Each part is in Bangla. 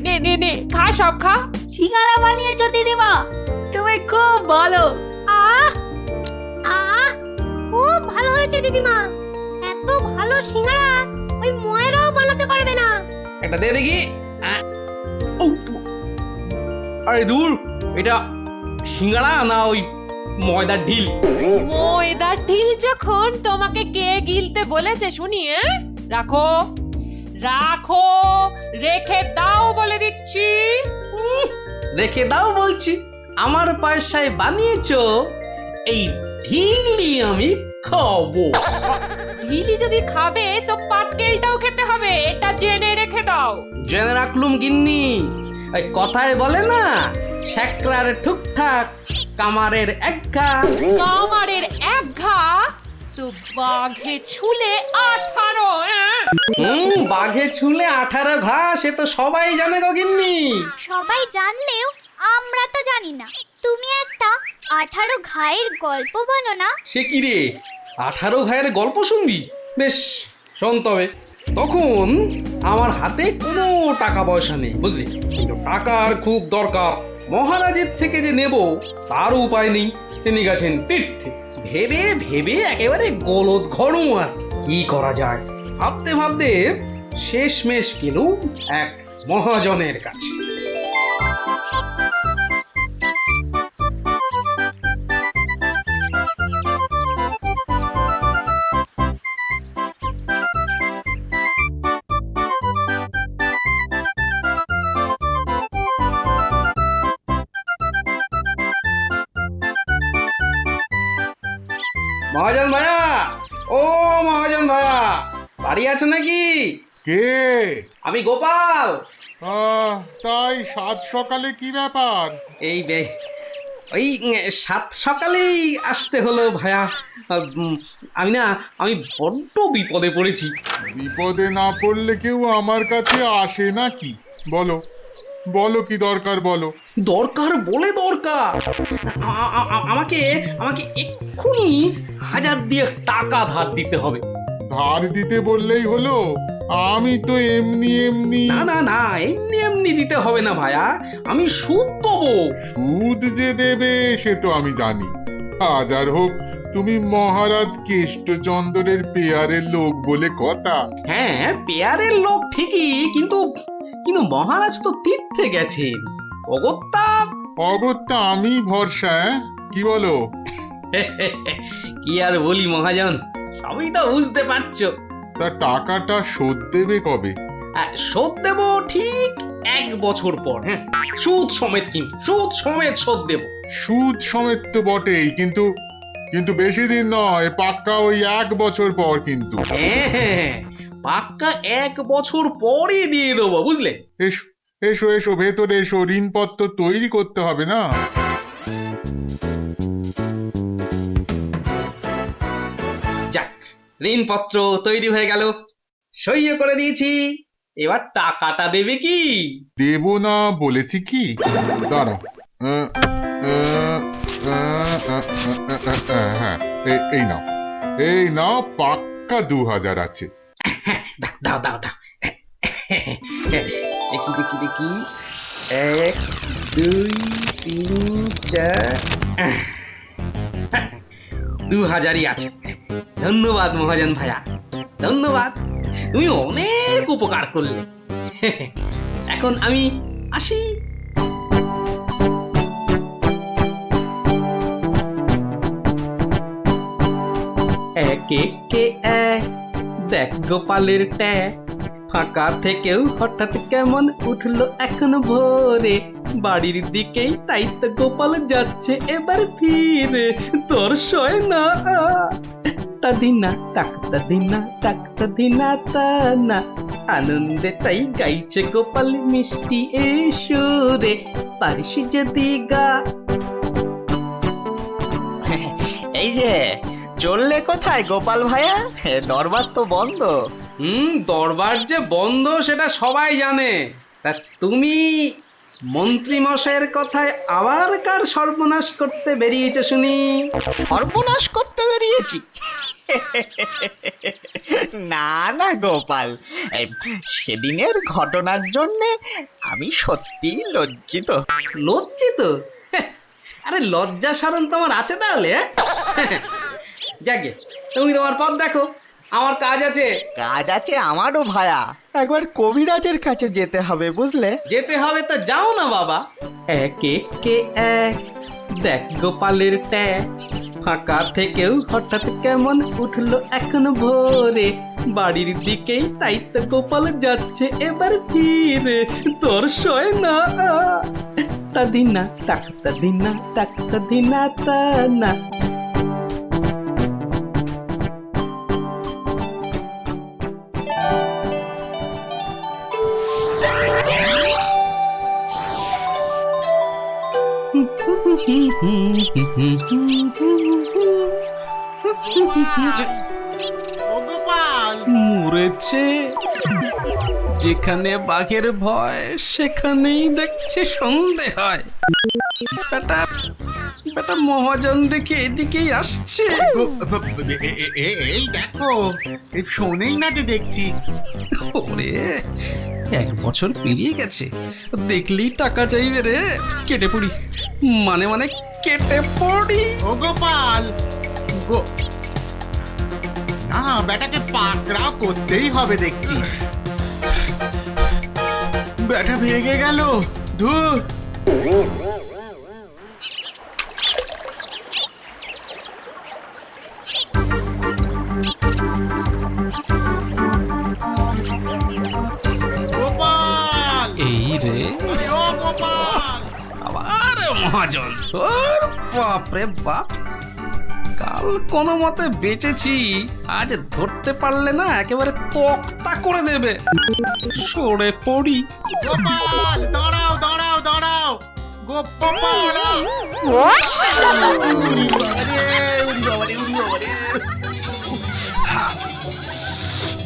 নে নে নে খা, সব খা। সিঙ্গারা বানিয়েছো দিদিমা, তুমি খুব ভালো। আহ আহ খুব ভালো হয়েছে দিদিমা। এত ভালো সিঙ্গারা ওই ময়রাও বানাতে পারবে না। একটা দে দেখি। আরে দূর, এটা সিঙ্গাড়া না ওই ময়দার ঢিল? ময়দার ঢিল যখন তোমাকে কে গিলতে বলেছে শুনি? রাখো রাখো, রেখে দাও বলে দিচ্ছি। রেখে দাও বলছি? আমার পয়সায় বানিয়েছো, এই ঢিলই আমি খাবো। ঢিলি যদি খাবে তো পাটকেলটাও খেতে হবে, এটা জেনে রেখে দাও। জেনে রাখলুম গিন্নি। ওই কথায় বলে না, শ্যাকরার ঠুকঠাক কামারের একঘা। কামারের এক ঘা তো বাঘে ছুলে 18। বাঘে ছুলে 18 ঘা, সে তো সবাই জানে গো গিন্নি। সবাই জানলেও আমরা তো জানি না। তুমি একটা 18 ঘায়ের গল্প বলো না। সে কি রে, 18 ঘায়ের গল্প শুনবি? বেশ, শোন তবে। তখন আমার হাতে কোনো টাকা পয়সা নেই, বুঝলি, কিন্তু টাকার খুব দরকার। মহারাজের থেকে যে নেব তার উপায় নেই, তিনি গেছেন তীর্থে। ভেবে ভেবে একেবারে গলদ ঘনু। আর কি করা যায় ভাবতে ভাবতে শেষমেশ গেলুম এক মহাজনের কাছে। মহাজন ভাইয়া, ও মহাজন ভাইয়া, বাড়ি আছে নাকি? কে? আমি গোপাল। তাই সাত সকালে কি ব্যাপার? এই ওই 7 সকালেই আসতে হলো ভাইয়া। আমি বড্ড বিপদে পড়েছি। বিপদে না পড়লে কেউ আমার কাছে আসে নাকি? বলো বলো কি দরকার বলো। দরকার বলে দরকার, আমাকে আমাকে এক্ষুনি 1000 দিয়ে টাকা ধার দিতে হবে। ধার দিতে বললেই হলো? আমি তো এমনি এমনি। না না না, এমনি এমনি দিতে হবে না ভাইয়া, আমি সুদ দেবো। সুদ যে দেবে সে তো আমি জানি। হাজার হোক তুমি মহারাজ কেষ্টচন্দ্রের পেয়ারের লোক বলে কথা। হ্যাঁ, পেয়ারের লোক ঠিকই, কিন্তু কিন্তু মহারাজ তো তীর্থে গেছেন। অগত্যা অগত্যা আমি ভরসা, কি বলো? কি আর বলি মহাজন, সবই তো বুঝতে পারছো। তা টাকাটা শোধ দেবে কবে? শোধ দেবো ঠিক 1 বছর পর। হ্যাঁ, সুদ সমেত, কিন্তু সুদ সমেত শোধ দেবো। সুদ সমেত তো বটেই, কিন্তু কিন্তু বেশি দিন নয়, পাক্কা ওই 1 বছর পর কিন্তু। হ্যাঁ, পাক্কা 1 বছর পরই দিয়ে দেবো, বুঝলে? এসো এসো এসো ভেতরে এসো, ঋণপত্র তৈরি করতে হবে না? যাক, ঋণপত্র তৈরি হয়ে গেল, সইও করে দিয়েছি। এবার টাকাটা দেবে কি? দেব না বলেছি কি? দাঁড়াও, হ্যাঁ, এই নাও, এই নাও, পাক্কা 2000 আছে। দাও দাও দাও। দেখি দেখি দেখি, 1 2 3 4, 2000ই আছে। ধন্যবাদ মহাজন ভাইয়া, ধন্যবাদ, তুমি অনেক উপকার করলে। এখন আমি আসি। একে কে এক, দেখ গোপালের ট্যাগ, ফাঁকা থেকেও হঠাৎ কেমন উঠলো এখন ভোরে, বাড়ির দিকেই তাই তো গোপাল যাচ্ছে এবার ফিরে, তোর সয় না তাদিনা তাকতাদিনা তাকতাদিনা তানা, আনন্দে তাই গাইছে গোপাল মিষ্টি এই সুরে, পারিস যদি গা। এই যে চললে কোথায় গোপাল ভাইয়া? দরবার তো বন্ধ। দরবার যে বন্ধ সেটা সবাই জানে, তা তুমি মন্ত্রী মশাইয়ের কথায় আবার কার সর্বনাশ করতে বেরিয়েছে শুনি? সর্বনাশ করতে বেরিয়েছি? না না গোপাল, এই, সেদিনের ঘটনার জন্য আমি সত্যি লজ্জিত। লজ্জিত? আরে লজ্জা শরম তোমার আছে তাহলে? যাকে তুমি তোমার পথ দেখো, আমার কাজ আছে। কাজ আছে আমারও ভায়া, একবার কবিরাজের কাছে যেতে হবে বুঝলে। যেতে হবে তো যাও না বাবা। এক একে এক, দেখ গোপালের ট্যাগ, ফাঁকা থেকেও হঠাৎ কেমন উঠলো এখন ভোরে, বাড়ির দিকেই তাই তো গোপাল যাচ্ছে এবার ফিরে, তোর সয় না তা দিনা তাকতা দিনা তাকতা দিনা তা না। মরেছে, যেখানে বাঘের ভয় সেখানেই দেখছে সন্ধে হয়। বেটা বেটা মহাজন দেখে এদিকেই আসছে। এই দেখো, শোনেই না যে দেখছি। ওরে, 1 বছর পেরিয়ে গেছে, দেখলেই টাকা চাইবে রে। কেটে পড়ি, মানে মানে কেটে পড়ি। ও গোপাল, না বেটাকে পাকড়াও করতেই হবে দেখছি। বেটা ভেগে গেল, ধুর। গোপাল, এই রে, আরে ও গোপাল, আবার মহাজন। ওর বাপরে বাপ, কাল কোনো মতে বেঁচেছি, আজ ধরতে পারলে না একেবারে তক্তা করে দেবে। সরে পড়ি। গোপাল, দাঁড়াও দাঁড়াও দাঁড়াও, গোপাল।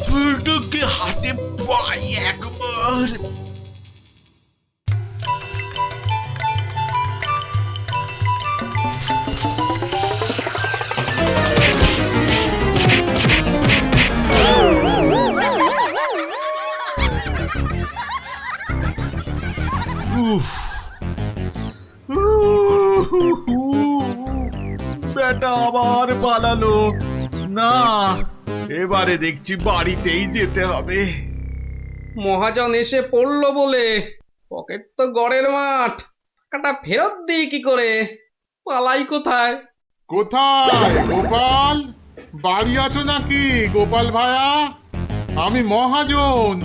পুরোটাকে হাতে পাই একবার। বেটা আবার পালালো। না, এবারে দেখছি বাড়িতেই যেতে হবে। মহাজন এসে পড়লো বলে, পকেট তো গড়ের মাঠ, টাকাটা ফেরত দিই কি করে? পালাই কোথায়? কোথায় গোপাল? বাড়ি আছো নাকি গোপাল ভায়া? আমি মহাজন।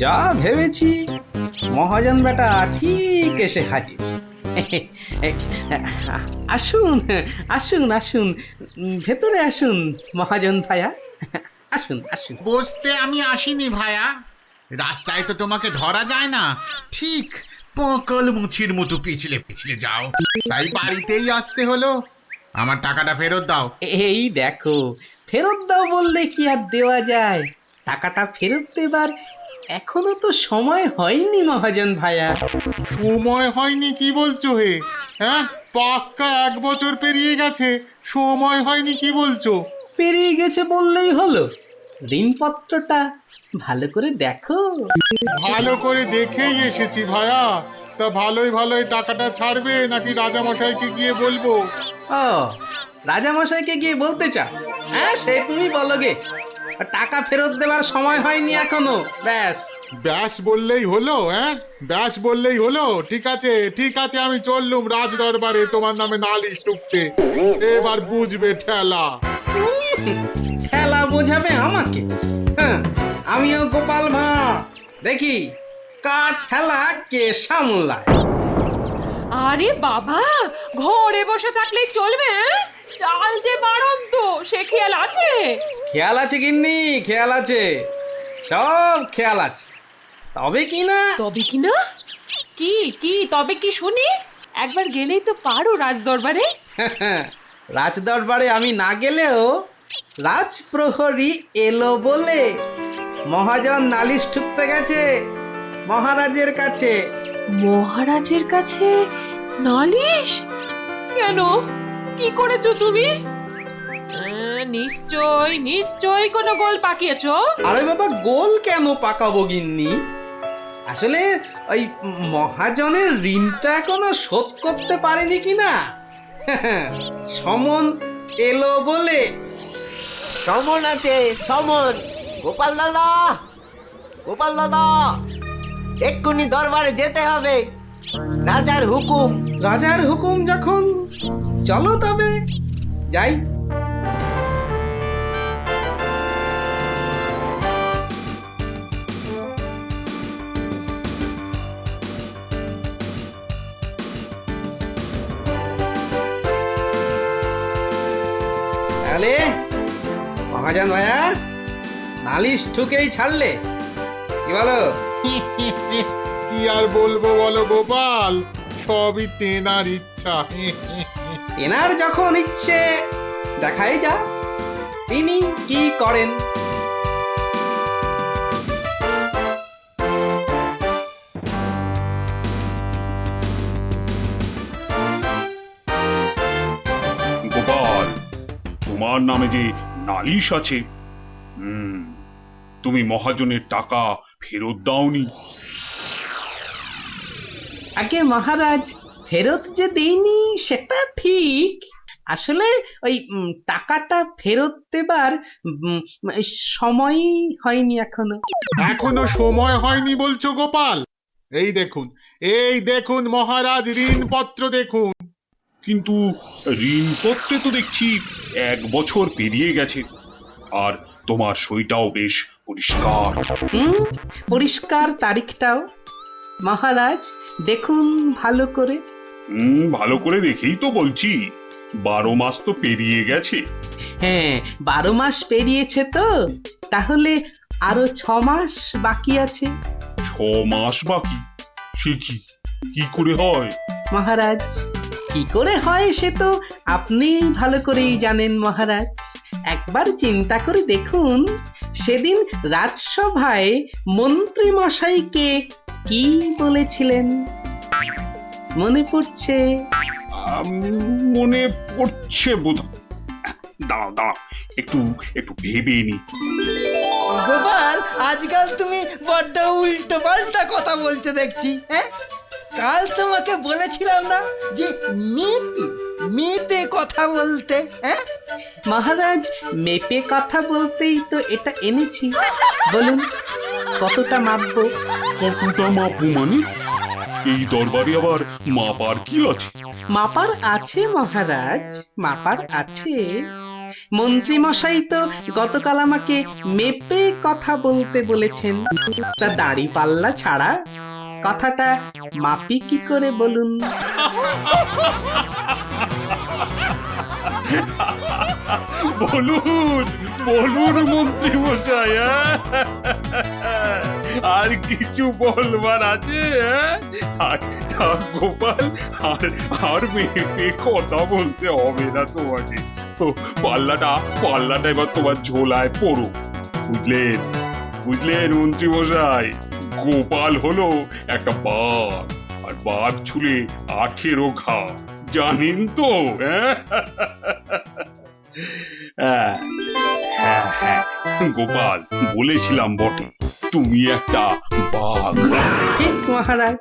যা ভেবেছি, মহাজন বেটা ঠিক এসে হাজির। আসুন আসুন আসুন, ভেতরে আসুন মহাজন ভায়া, আসুন আসুন। বসতে আমি আসিনি ভায়া, রাস্তায় তো তোমাকে ধরা যায় না, ঠিক পকল মুছির মতো পিছলে পিছলে যাও, তাই বাড়িতেই আসতে হলো। আমার টাকাটা ফেরত দাও। এই দেখো, ফেরত দাও বললে কি আর দেওয়া যায়? টাকাটা ফেরত দেবার এখনো তো সময় হয়নি মহাজন ভায়া। সময় হয়নি কি বলছো হে? হ্যাঁ, পাক্কা 1 বছর পেরিয়ে গেছে, সময় হয়নি কি বলছো? পেরিয়ে গেছে বললেই হলো? ঋণপত্রটা ভালো করে দেখো। ভালো করে দেখেই এসেছি ভায়া। তা ভালোই ভালোই টাকাটা ছাড়বে নাকি রাজামশাইকে গিয়ে বলবো? ও, রাজামশাইকে গিয়ে বলতে চাও? হ্যাঁ, সে তুমি বলো গে। টাকা ফেরত দেবার সময় হয়নি এখনো, ব্যাস। ব্যাস বললেই হলো? হ্যাঁ, ব্যাস বললেই হলো? ঠিক আছে ঠিক আছে, আমি চললুম রাজ দরবারে তোমার নামে নালিশ টুকতে। এবার বুঝবে ঠেলা। খেলা বোঝাবে আমাকে? হ্যাঁ, আমিও গোপাল ভাঁড়, দেখি কার ঠেলা কে সামলায়। আরে বাবা, ঘরে বসে থাকলেই চলবে? চাল যে বাড়ন্ত, সে খেয়াল আছে? খেয়াল আছে গিন্নি, খেয়াল আছে, সব খেয়াল আছে। তবে কি না, তবে কি না? কি কি তবে কি শুনি? একবার গেলেই তো পারো রাজ দরবারে। রাজ দরবারে আমি না গেলেও রাজপ্রহরী এলো বলে মহাজন নালিশ ঠুকতে গেছে মহারাজের কাছে। মহারাজের কাছে নালিশ? কেন, কি করেছো তুমি? নিশ্চয়ই কোনো গোল পাকিয়েছো। আরে বাবা, গোল কেন পাকাবো গিন্নি? আসলে ওই মহাজনের ঋণটা এখনো শোধ করতে পারেনি কিনা। সমন এলো বলে। সমন আছে, সমন। গোপাল দাদা, গোপাল দাদা, এক্ষুনি দরবারে যেতে হবে, রাজার হুকুম। রাজার হুকুম যখন, চলো তবে যাই। তাহলে মহাজন ভাইয়া, নালিশ ঠুকেই ছাড়লে, কি বলো? কি আর বলবো বলো গোপাল, সবই তেনার ইচ্ছা। এনার যখন ইচ্ছে, দেখাই যা তিনি কি করেন। গোপাল, তোমার নামে যে নালিশ আছে, তুমি মহাজনের টাকা ফেরত দাওনি। আগে মহারাজ, ফেরত যে দেইনি সেটা ঠিক। আসলে ওই টাকাটা ফেরত দেবার সময়ই হয়নি এখনো। এখনো সময় হয়নি বলছো গোপাল? এই দেখুন মহারাজ, ঋণপত্র দেখুন। কিন্তু ঋণপত্রে তো দেখছি 1 বছর পেরিয়ে গেছে, আর তোমার সইটাও বেশ পরিষ্কার। পরিষ্কার তারিখটাও। মহারাজ দেখুন ভালো করে। ভালো করে দেখেই তো বলছি, 12 মাস তো পেরিয়ে গেছে। হ্যাঁ, 12 মাস পেরিয়েছে তো, তাহলে আরো 6 মাস বাকি আছে। 6 মাস বাকি? সে কি করে হয়? মহারাজ, কি করে হয় সে তো আপনি ভালো করেই জানেন মহারাজ। একবার চিন্তা করে দেখুন, সেদিন রাজসভায় মন্ত্রী মশাইকে কি বলেছিলেন? মনে পড়ছে? মনে পড়ছে বোধ। দাঁড়াও, একটু ভেবে নি। গোপাল, আজকাল তুমি বড্ড উল্টো পাল্টা কথা বলছো দেখছি। হ্যাঁ, কাল তোমাকে বলেছিলাম না যে মেপে কথা বলতে? হ্যাঁ মহারাজ, মেপে কথা বলতেই তো এটা এনেছি। বলুন কতটা মাপবো? কতটা মাপবো মানে? এই দরবারে আবার মাপার কি আছে? মাপার আছে মহারাজ, মাপার আছে। মন্ত্রী মশাই তো গতকাল আমাকে মেপে কথা বলতে বলেছেন। তা দাড়ি পাল্লা ছাড়া কথাটা মাপি কি করে বলুন? বলুন মন্ত্রী মশাই, আর কিছু বলবার আছে? গোপাল, আর মেপে কথা বলতে হবে না তোমাকে। পাল্লাটা এবার তোমার ঝোলায় পড়ো। বুঝলেন মন্ত্রী মশাই? গোপাল হলো একটা বাঘ, আর বাঘ ছুলে 18 ঘা, জানেন তো? হ্যাঁ, গোপাল, বলেছিলাম বটে, তুমি একটা বাঘ। ঠিক মহারাজ,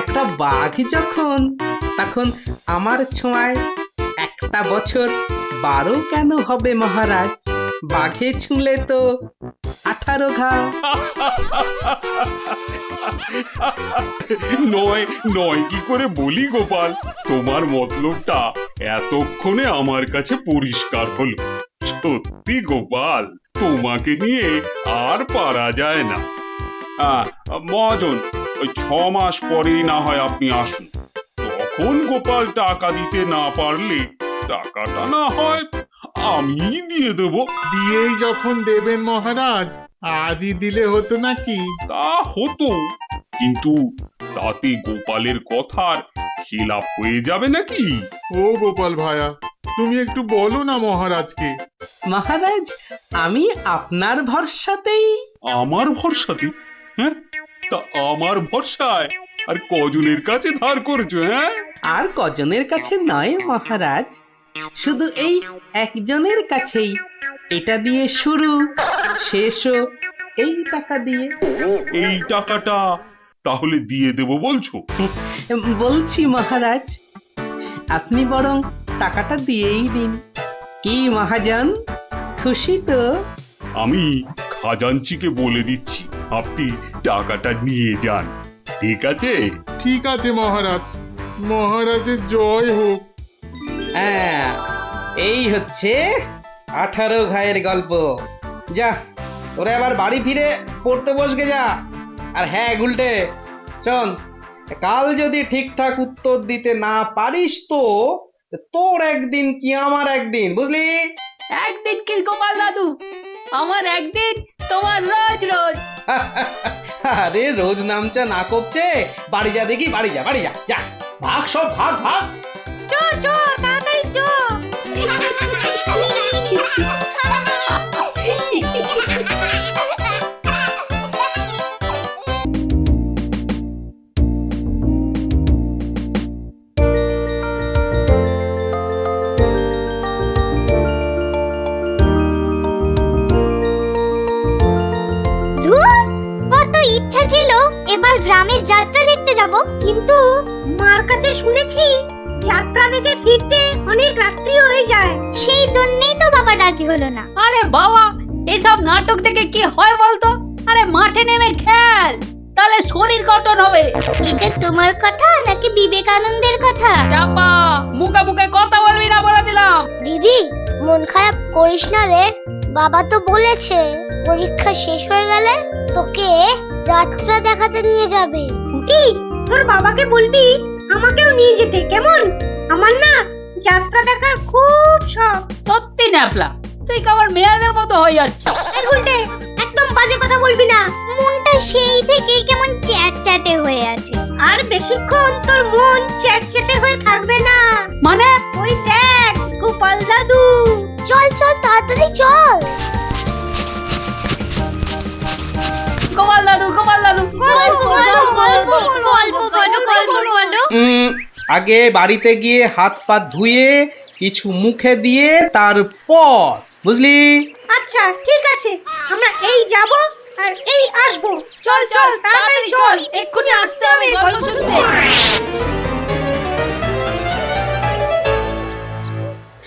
একটা বাঘ যখন, তখন আমার ছোঁয়ায় একটা বছর 12 কেন হবে মহারাজ? বাঘে ছুঁলে তো 18 ঘা। নয় কি করে বলি গোপাল? তোমার মতলবটা এতক্ষণে আমার কাছে পরিষ্কার হলো। সত্যি গোপাল, তোমাকে নিয়ে আর পারা যায় না। মহাজন, ওই 6 মাস পরেই না হয় আপনি আসুন। তখন গোপাল টাকা দিতে না পারলে টাকাটা না হয় আমি দিয়ে দেবো। দিয়েই যখন দেবেন মহারাজ, আজই দিলে হতো নাকি? তা হতো, কিন্তু তাতে গোপালের কথার খিলাপ হয়ে যাবে নাকি? ও গোপাল ভায়া, তুমি একটু বলো না মহারাজকে। মহারাজ, আমি আপনার ভরসাতেই। আমার ভরসাতে? হ্যাঁ, তা আমার ভরসায় আর কজনের কাছে ধার করেছো? হ্যাঁ, আর কজনের কাছে নয় মহারাজ, শুধু এই একজনের কাছেই। এটা দিয়ে শুরু, শেষও এই টাকা দিয়ে। এই টাকাটা তাহলে দিয়ে দেবো বলছো? বলছি মহারাজ, আপনি বরং টাকাটা দিয়েই দিন। কি মহাজন, খুশি তো? আমি খাজাঞ্চিকে বলে দিচ্ছি, আপনি টাকাটা নিয়ে যান, ঠিক আছে? ঠিক আছে মহারাজ, মহারাজের জয় হোক। হ্যাঁ, এই হচ্ছে 18 ঘায়ের গল্প। যা, ওরে আবার বাড়ি ফিরে পড়তে বসবে যা। আর হ্যাঁ গুলটে, শোন, কাল যদি ঠিকঠাক উত্তর দিতে না পারিস তো তোর একদিন কি আমার একদিন, বুঝলি? একদিন কি গোপাল দাদু, আমার একদিন, তোমার রোজ রোজ। আরে রোজ নামচা না করছে, বাড়ি যা দেখি, বাড়ি যা, বাড়ি যা, যা ভাগ, সব ভাগ ভাগ। চো চো তাড়াতাড়ি চো। ধুর, কত ইচ্ছা ছিল এবার গ্রামের যাত্রা দেখতে যাব, কিন্তু মার কাছে শুনেছি যাত্রা দেখে ফিরতে অনেক রাত্রি হয়ে যায়। সেই জন্যই তো বাবা রাজি হলো না। আরে বাবা, এসব নাটক দেখে কি হয় বলতো? আরে মাঠে নেমে খেল, তাহলে শরীর গঠন হবে। এটা তোমার কথা নাকি বিবেকানন্দের কথা? চাপা, মুখে মুখে কথা বলবি না বলে দিলাম। দিদি, মন খারাপ করিস না রে। বাবা তো বলেছে পরীক্ষা শেষ হয়ে গেলে তোকে যাত্রা দেখাতে নিয়ে যাবে। কুটি, তোর বাবাকে বলবি আমাকেও নিয়ে যেতে, কেমন? আমার না যাত্রা দেখার খুব শখ। সত্যি ন্যাপলা, তুই কেমন মেয়েদের মতো হয়ে যাচ্ছিস। এই গুলটে, একদম বাজে কথা বলবি না। মনটা সেই থেকে কেমন চ্যাটচ্যাটে হয়ে আছে। আর বেশিক্ষণ তোর মন চ্যাটচ্যাটে হয়ে থাকবে না। মানে? ওই দেখ গোপাল দাদু। চল চল তাড়াতাড়ি চল। গোপাল দাদু, গোপাল দাদু, আগে বাড়িতে গিয়ে হাত পা ধুয়ে কিছু মুখে দিয়ে তারপর, বুঝলি? আচ্ছা ঠিক আছে, আমরা এই যাব আর এই আসব। চল চল তাড়াতাড়ি চল, এক্ষুনি আসতে হবে গল্প শুনতে।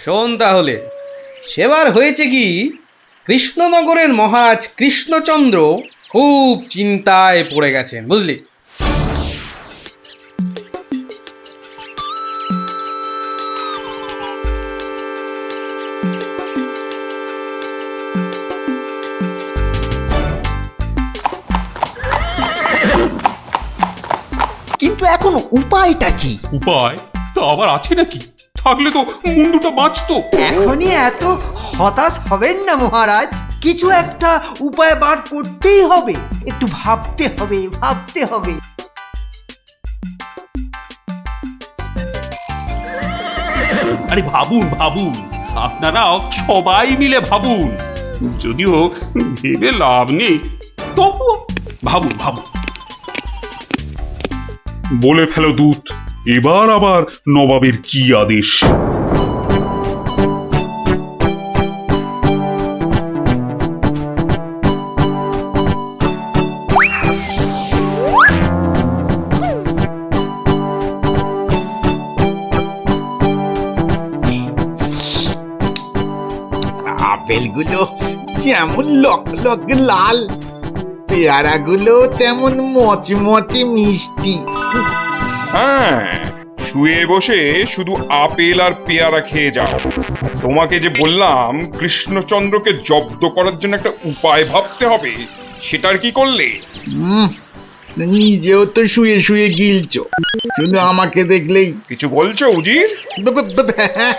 শোন তাহলে, সেবার হয়েছে কি, কৃষ্ণনগরের মহারাজ কৃষ্ণচন্দ্র খুব চিন্তায় পড়ে গেছেন, বুঝলি? কিন্তু এখন উপায়টা কি? উপায় তা আবার আছে নাকি? থাকলে তো মুন্ডুটা বাঁচতো। এখনই এত হতাশ হবেন না মহারাজ, কিছু একটা উপায় বার করতেই হবে। একটু ভাবতে হবে, ভাবতে হবে। আরে ভাবুন ভাবুন, আপনারাও সবাই মিলে ভাবুন। যদিও ভেবে লাভ নেই, তবু ভাবুন ভাবুন। বলে ফেলো দূত, এবার আবার নবাবের কি আদেশ? আপেলগুলো যেমন লক লক লাল, পেয়ারাগুলো তেমন মচমচে মিষ্টি। হ্যাঁ, শুয়ে বসে শুধু আপেল আর পেয়ারা খেয়ে যাও। তোমাকে যে বললাম কৃষ্ণচন্দ্রকে জব্দ করার জন্য একটা উপায় ভাবতে হবে, সেটার কি করলে? নিজেও তো শুয়ে শুয়ে গিলছো, শুধু আমাকে দেখলেই। কিছু বলছো উজির?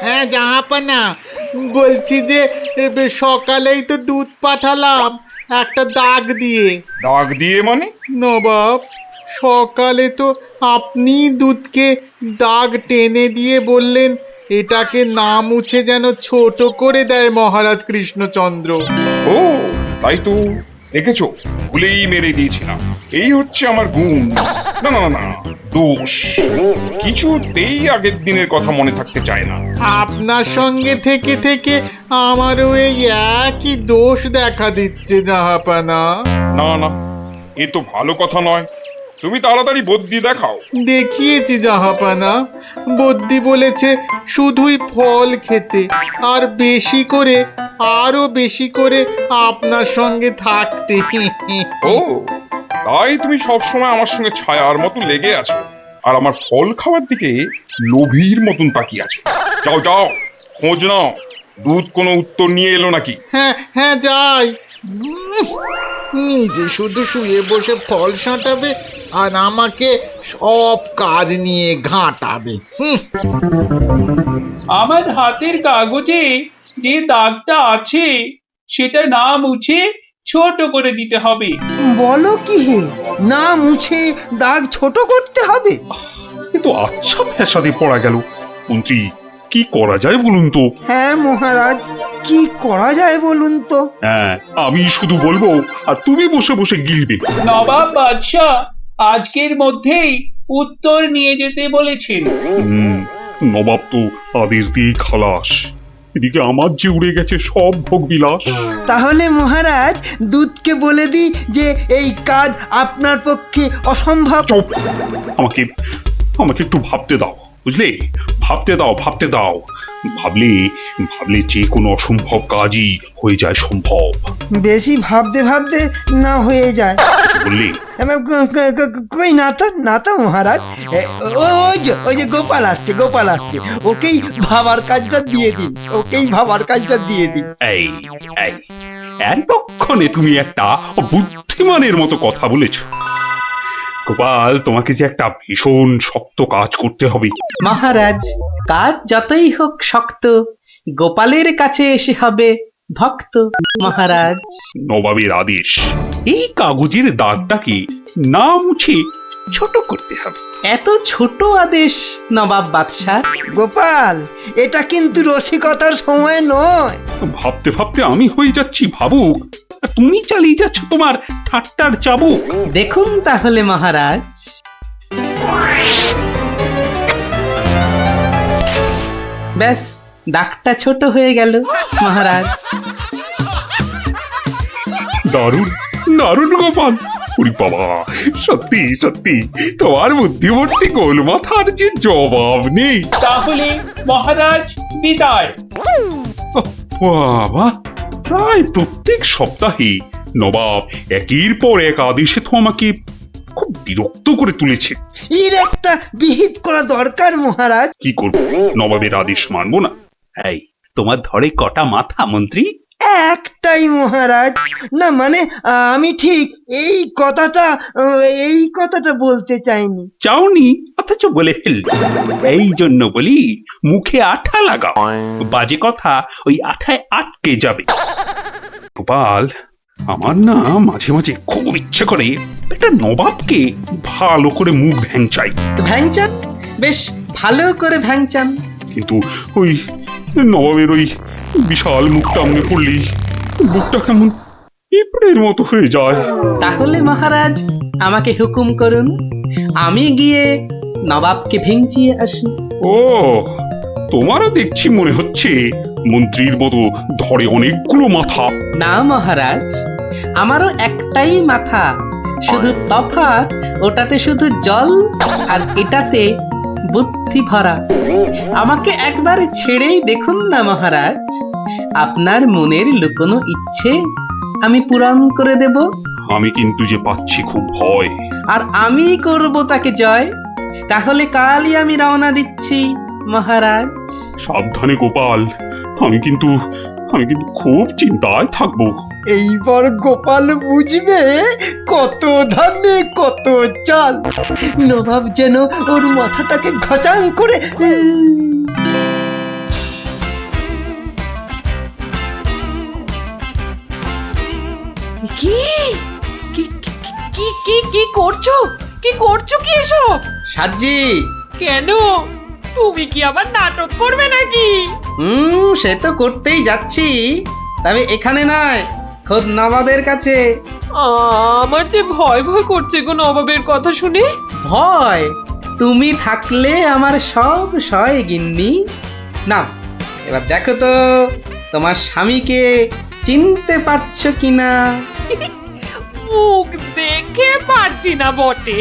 হ্যাঁ জাহাপানা, বলছি যে সকালেই তো দুধ পাঠালাম একটা দাগ দিয়ে। দাগ দিয়ে মানে? নবাব, সকালে তো আপনি দুধকে দাগ টেনে দিয়ে বললেন এটাকে না মুছে যেন ছোট করে দেয় মহারাজ কৃষ্ণচন্দ্র। ও তাই তো, দেখেছো, ভুলেই মেরে দিয়েছিলাম। এই হচ্ছে আমার গুণ, না না না না, দোষ। কিছুতেই আগের দিনের কথা মনে থাকতে চায় না। আপনার সঙ্গে থেকে থেকে আমারও এই একই দোষ দেখা দিচ্ছে জাহাপানা। না না, এ তো ভালো কথা নয়। তুমি তাড়াতাড়ি বুদ্ধি দেখাও। দেখিয়েছি জাহাপানা, বদ্যি বলেছে শুধুই ফল খেতে, আর বেশি করে, আরো বেশি করে আপনার সঙ্গে থাকতে। ও, তাই তুমি সবসময় আমার সঙ্গে ছায়ার মতো লেগে আছো, আর আমার ফল খাওয়ার দিকে লোভীর মতন তাকিয়ে আছো। যাও যাও, খোঁজ নাও, দুধ কোনো উত্তর নিয়ে এলো নাকি। হ্যাঁ হ্যাঁ, যাই। নিজে শুধু শুয়ে বসে ফল সাঁটাবে আর আমাকে সব কাজ নিয়ে ঘাঁটাবে। আমার হাতের কাগজে যে দাগটা আছে সেটা না মুছে ছোট করে দিতে হবে। বলো কি হে, না মুছে দাগ ছোট করতে হবে? এ তো আচ্ছা ফ্যাসাদে পড়া গেল। মন্ত্রী, কি করা যায় বলুন তো? হ্যাঁ মহারাজ, কি করা যায় বলুন তো? হ্যাঁ, আমি শুধু বলবো আর তুমি বসে বসে গিলবে। নবাব বাদশাহ আজকের মধ্যেই উত্তর নিয়ে যেতে বলেছেন। নবাব তো আদেশ দিয়ে খালাস। এদিকে আমার যে উড়ে গেছে সব ভোগ বিলাস। তাহলে মহারাজ দুধকে বলে দিই যে এই কাজ আপনার পক্ষে অসম্ভব। চুপ! আমাকে আমাকে একটু ভাবতে দাও, বুঝলে? ভাবতে দাও, ভাবতে দাও। ভাবলে ভাবলে যে কোনো অসম্ভব কাজই হয়ে যায় সম্ভব। বেশি ভাবতে ভাবতে না হয়ে যায়। বললে কই না তো মহারাজ, ওই যে গোপাল আসছে, গোপাল আসছে, ওকেই ভাবার কাজটা দিয়ে দিন, ওকেই ভাবার কাজটা দিয়ে দিন। এই এই এতক্ষণে তুমি একটা বুদ্ধিমানের মতো কথা বলেছ। গোপাল, তোমাকে যে একটা ভীষণ শক্ত কাজ করতে হবে। মহারাজ, কাজ যতই হোক শক্ত, গোপালের কাছে এসে হবে ভক্ত। মহারাজ, নবাবের আদেশ, এই কাগজের দাগটাকে না মুছে ছোট করতে হবে। এত ছোট আদেশ নবাব বাদশাহ? গোপাল, এটা কিন্তু রসিকতার সময় নয়। ভাবতে ভাবতে আমি হয়ে যাচ্ছি ভাবুক, আর তুমি চালিয়ে যাচ্ছ তোমার ঠাট্টার চাবুক। দেখুন তাহলে মহারাজ। ব্যাস, দাগটা ছোট হয়ে গেল মহারাজ। দারুণ দারুণ গোপাল! ওরে বাবা, সত্যি সত্যি তোমার বুদ্ধিমত্তি গোল মাথার যে জবাব নেই। তাহলে মহারাজ বিদায়। বাবা, প্রায় প্রত্যেক সপ্তাহে নবাব একের পর এক আদেশে তো আমাকে খুব বিরক্ত করে তুলেছে। এর একটা বিহিত করা দরকার মহারাজ। কি করব, নবাবের আদেশ মানবো না? এই, তোমার ধরে কটা মাথা মন্ত্রী? একটাই মহারাজ। না মানে আমি ঠিক এই কথাটা বলতে চাইনি। চাওনি অথচ বলে ফেললে। এই জন্য বলি, মুখে আঠা লাগাও, বাজে কথা ওই আঠায় আটকে যাবে। গোপাল, আমার না মাঝে মাঝে খুব ইচ্ছে করে একটা নবাবকে ভালো করে মুখ ভ্যাংচাই। ভ্যাংচান, বেশ ভালো করে ভ্যাংচান। কিন্তু ওই নবাবের ওই বিশাল মুখটা আমনে পড়লেই বুকটা কেমন পিঁপড়ের মতো হয়ে যায়। তাহলে মহারাজ আমাকে হুকুম করুন, আমি গিয়ে নবাবকে ভেঙচিয়ে আসি। ও, তোমারও দেখছি মনে হচ্ছে মন্ত্রীর মতো ধরে অনেকগুলো মাথা। না মহারাজ, আমারও একটাই মাথা, শুধু তফাৎ ওটাতে শুধু জল আর এটাতে বুদ্ধি ভরা। আমাকে একবার ছেড়েই দেখুন না মহারাজ, আপনার মনের লুকোনো ইচ্ছে আমি পূরণ করে দেব। আমি কিন্তু যে পাচ্ছি খুব ভয়। আর আমি করব তাকে জয়। তাহলে কালই আমি রওনা দিচ্ছি মহারাজ। সাবধানে গোপাল, আমি কিন্তু খুব চিন্তায় থাকবো। এইবার গোপাল বুঝবে কত ধানে কত চাল। নবাব যেন ওর মাথাটাকে ঘচাং করে কি কি কি কি কি করছো? কি করছো কি এসব? সাজি, কেন? তুমি কি আবার নাটক করবে নাকি? সে তো করতেই যাচ্ছি, তবে এখানে নয়, খোদ নবাবের কাছে। আমার যে ভয় ভয় করছে গো নবাবের কথা শুনে। ভয়? তুমি থাকলে আমার সব সয় গিন্নি। না, এবার দেখো তো তোমার স্বামীকে চিনতে পারছো কিনা। মুখ দেখে পারছি না বটে,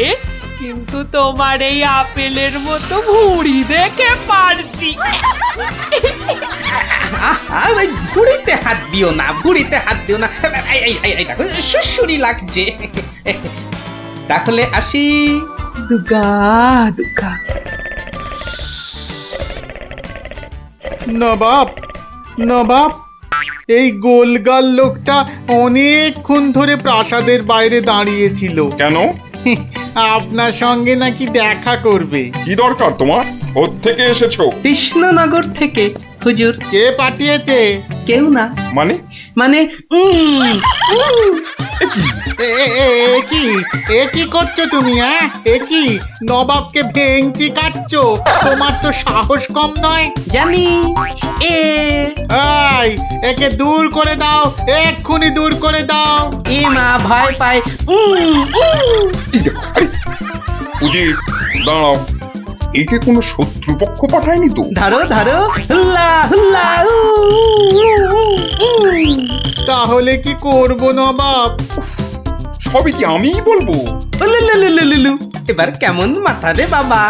কিন্তু তোমার এই আপেলের মতো ভুঁড়ি দেখে পারছি। ওই ভুড়িতে হাত দিও না, ভুড়িতে হাত দিও না। এই দেখো সুসুরি লাগছে। তাহলে আসি। দুগা দুগা। নবাব, নবাব, এই গোলগাল লোকটা অনেকক্ষণ ধরে প্রাসাদের বাইরে দাঁড়িয়েছিল। কেন? আপনার সঙ্গে নাকি দেখা করবে। কি দরকার তোমার? কোত্থেকে এসেছো? কৃষ্ণনগর থেকে হুজুর। কে পাঠিয়েছে? কেউ না। মানে? মানে এ কি করছো তুমি? হ্যাঁ, এ কি নবাবকে ভেঙচি কাটছো? তোমার তো সাহস কম নয়। জানি। এই, একে দূর করে দাও, এক্ষুনি দূর করে দাও। এ মা ভয় পায়। উজির, দাঁড়াও, একে কোনো শত্রুপক্ষ পাঠায়নি তো? ধরো ধরো, হুল্লা হুল্লা। তাহলে কি করব নবাব? সবই কি আমিই বলবো? এবার কেমন মাথা রে বাবা?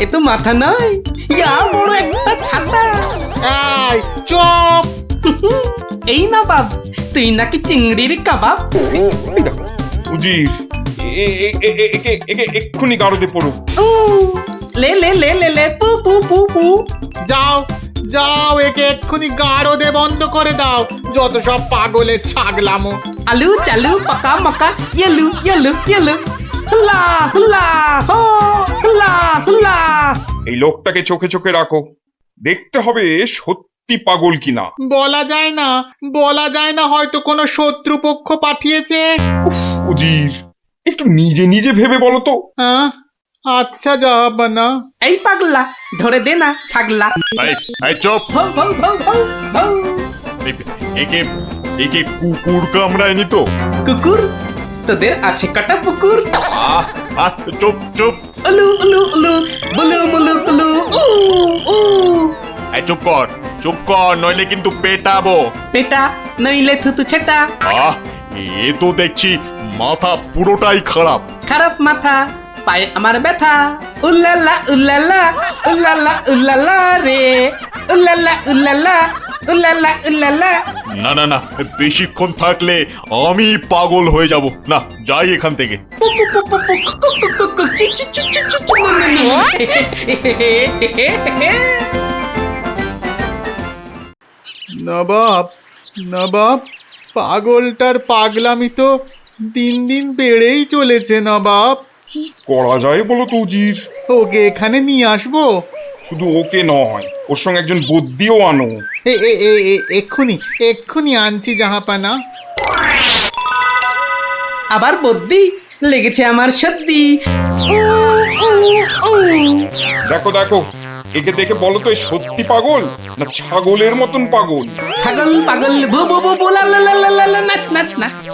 এ তো মাথা নয়, ইয়া বড় একটা ছাতা। এই চুপ! এই না বাব, তুই নাকি চিংড়ির কাবাব। উজির, একে এক্ষুনি গাড়োতে পড়ো। লে লে লে লে লে পু পু পু পু। যাও যাও, একে এক্ষুনি গারদে বন্ধ করে দাও। যত সব পাগলের ছাগলামো। আলু চালু পাকা মাকা ইয়েলু ইয়েলু ইয়েলু। হুল্লা হুল্লা হো, হুল্লা হুল্লা। এই লোকটাকে চোখে চোখে রাখো, দেখতে হবে সত্যি পাগল কিনা। বলা যায় না, বলা যায় না, হয়তো কোনো শত্রুপক্ষ পাঠিয়েছে। উজির, একটু নিজে নিজে ভেবে বলো তো। হ্যাঁ, আচ্ছা জাহাপানা। এই পাগলা, ধরে দে না ছাগলা। এই চুপ! ভৌ ভৌ ভৌ ভৌ ভৌ। একে একে কুকুর কামড়ায়নি তো? কুকুর? তোদের আছে কাটা পুকুর। চুপ চুপ! উলু উলু উলু, বুলু বুলু বুলু, উ উ। এই চুপ কর, নইলে কিন্তু পেটাবো। পেটা নইলে থুতু ছেটা। এ তো দেখছি মাথা পুরোটাই খারাপ। খারাপ মাথা, পায়ে আমার ব্যথা। উল্লালা উল্লালা, উল্লালা উল্লালা রে, উল্লালা উল্লালা, উল্লালা উল্লালা। না না না, বেশিক্ষণ থাকলে আমি পাগল হয়ে যাব। না, যাই এখান থেকে। নবাব, নবাব, পাগলটার পাগলামি তো দিন দিন বেড়েই চলেছে নবাব। কি করা যায় বলো তো উজির? ওকে এখানে নিয়ে আসবো? শুধু ওকে নয়, ওর সঙ্গে একজন বদ্যিও আনো। এক্ষুনি এক্ষুনি আনছি জাহাপানা। আবার বদ্যি লেগেছে আমার সর্দি। দেখো দেখো, একে দেখে বলো তো সত্যি পাগল না ছাগলের মতন পাগল? ছাগল পাগল ভো ভো ভো ভো লা লা লা লা লা, নাচ নাচ নাচ।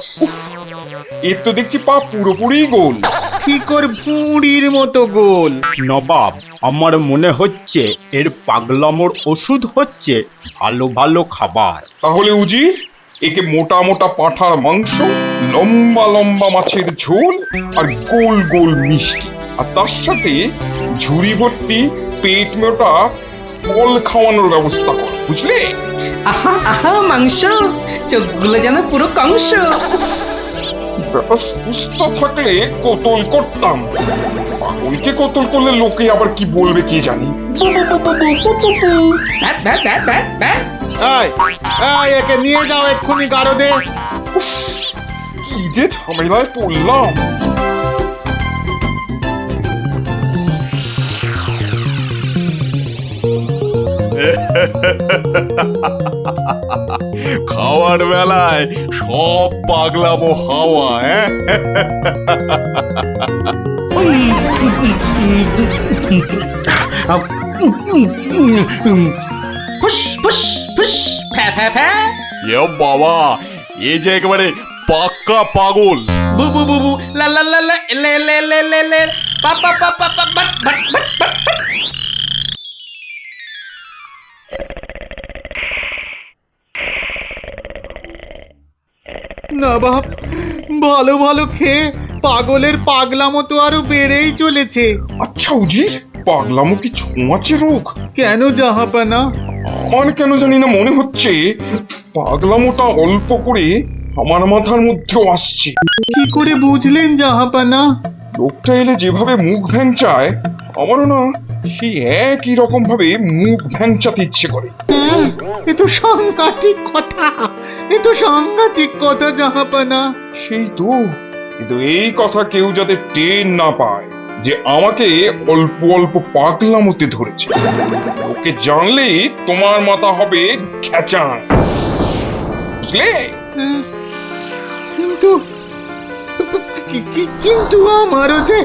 এর তো দেখছি পা পুরোপুরি গোল। ঠিক ওর ভুঁড়ির মতো গোল। নবাব, আমার মনে হচ্ছে এর পাগলামোর ওষুধ হচ্ছে ভালো ভালো খাবার। তাহলে উজির, একে মোটা মোটা পাঁঠার মাংস, লম্বা লম্বা মাছের ঝোল আর গোল গোল মিষ্টি, আর তার সাথে ঝুড়ি ভর্তি পেট মোটা ফল খাওয়ানোর ব্যবস্থা কর, বুঝলে? আহা আহা মাংস, চোখগুলো যেন পুরো কংস। ব্যাপার সুস্থ থাকলে কতল করতাম, পাগলকে কতল করলে লোকে আবার কি বলবে কে জানি। একে নিয়ে যাও এক্ষুনি গারদে। কি যে ঝামেলায় পড়লাম। খাওয়ার বেলায় সব পাগলামো হাওয়া। ফুস ফুস ফুস, ফ্যা ফ্যা ফ্যা। বাবা, এ যে একেবারে পাক্কা পাগল। বু বু বু বু লা লা লা লা লে লে লে লে লে পা পা পা পা পা বাট বাট বাট বাট। না বাপ, ভালো ভালো খেয়ে পাগলের পাগলামো তো আরো বেড়েই চলেছে। আচ্ছা উজির, পাগলামো কি ছোঁয়াচে রোগ? কেন জাহাপানা? আমার কেন জানি না মনে হচ্ছে পাগলামোটা অল্প করে আমার মাথার মধ্যেও আসছে। কি করে বুঝলেন জাহাপানা? লোকটা এলে যেভাবে মুখ ভ্যাংচায়, আমারও না সেই একই রকম ভাবে মুখ ভ্যাংচাতে ইচ্ছে করে। হ্যাঁ, এ তো সাংঘাতিক কথা, এ তো সাংঘাতিক কথা জাহাপানা। সেই তো, কিন্তু এই কথা কেউ যাতে টের না পায় যে আমাকে অল্প অল্প পাগলামোতে ধরেছে। ওকে জানলেই তোমার মাথা হবে খেচান, বুঝলে? কিন্তু কিন্তু আমারও যে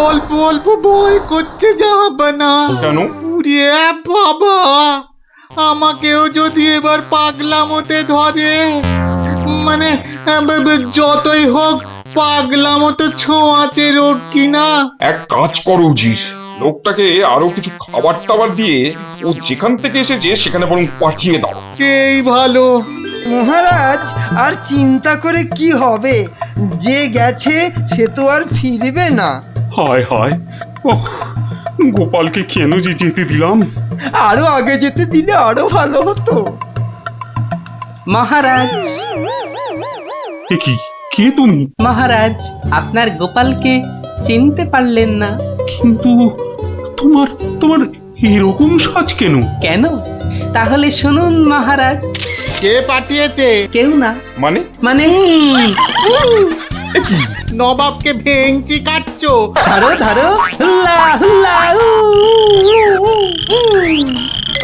অল্প অল্প ভয় করছে জাহাপানা। কেন? উড়িয়ে বাবা, আমাকেও যদি এবার পাগলামোতে ধরে, মানে যতই হোক পাগলামো তো ছোঁয়াচে রোগ কিনা। এক কাজ করো উজির, লোকটাকে আরো কিছু খাবার টাবার দিয়ে ও যেখান থেকে এসেছে সেখানে বরং পাঠিয়ে দাও। এই ভালো। মহারাজ, আর চিন্তা করে কি হবে? যে গেছে সে তো আর ফিরবে না। হায় হায়, ওহ, গোপালকে কেন যে যেতে দিলাম? আরো আগে যেতে দিলে আরো ভালো হতো। মহারাজ, এ কি, কে তুমি? মহারাজ, আপনার গোপালকে চিনতে পারলেন না? কিন্তু তোমার তোমার এরকম সাজ কেন? কেন? তাহলে শুনুন মহারাজ। কে পাঠিয়েছে? কেউ না। মানে? মানে নবাবকে ভেঙচি কাটছো? ধরো ধরো, হুল্লা হুল্লা উ, উ, উ, উ।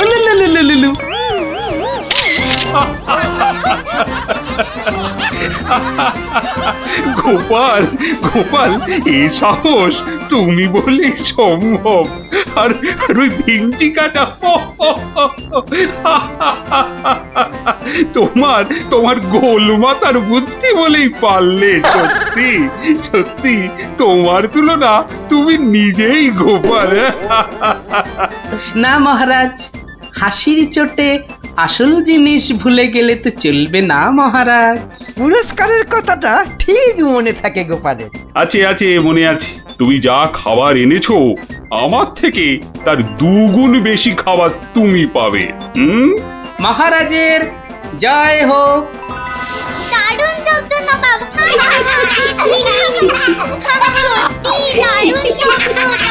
উলুলুলুলুলু। গোপাল, গোপাল, এ সাহস তুমি বলে সম্ভব? আর আর ওই ভিঞ্চি কাটা, তোমার তোমার গোল মাথার বুদ্ধি বলেই পারলে। সত্যি সত্যি তোমার তুলনা তুমি নিজেই গোপাল। না মহারাজ, হাসির চোটে আসল জিনিস ভুলে গেলে তো চলবে না মহারাজ। পুরস্কারের কথাটা ঠিক মনে থাকে গোপালের। আছে আছে, মনে আছে। তুমি যা খাবার এনেছো আমার থেকে তার 2 গুণ বেশি খাবার তুমি পাবে। মহারাজের জয় হোক। দারুণ শব্দ নবাব। সত্যি দারুণ শব্দ।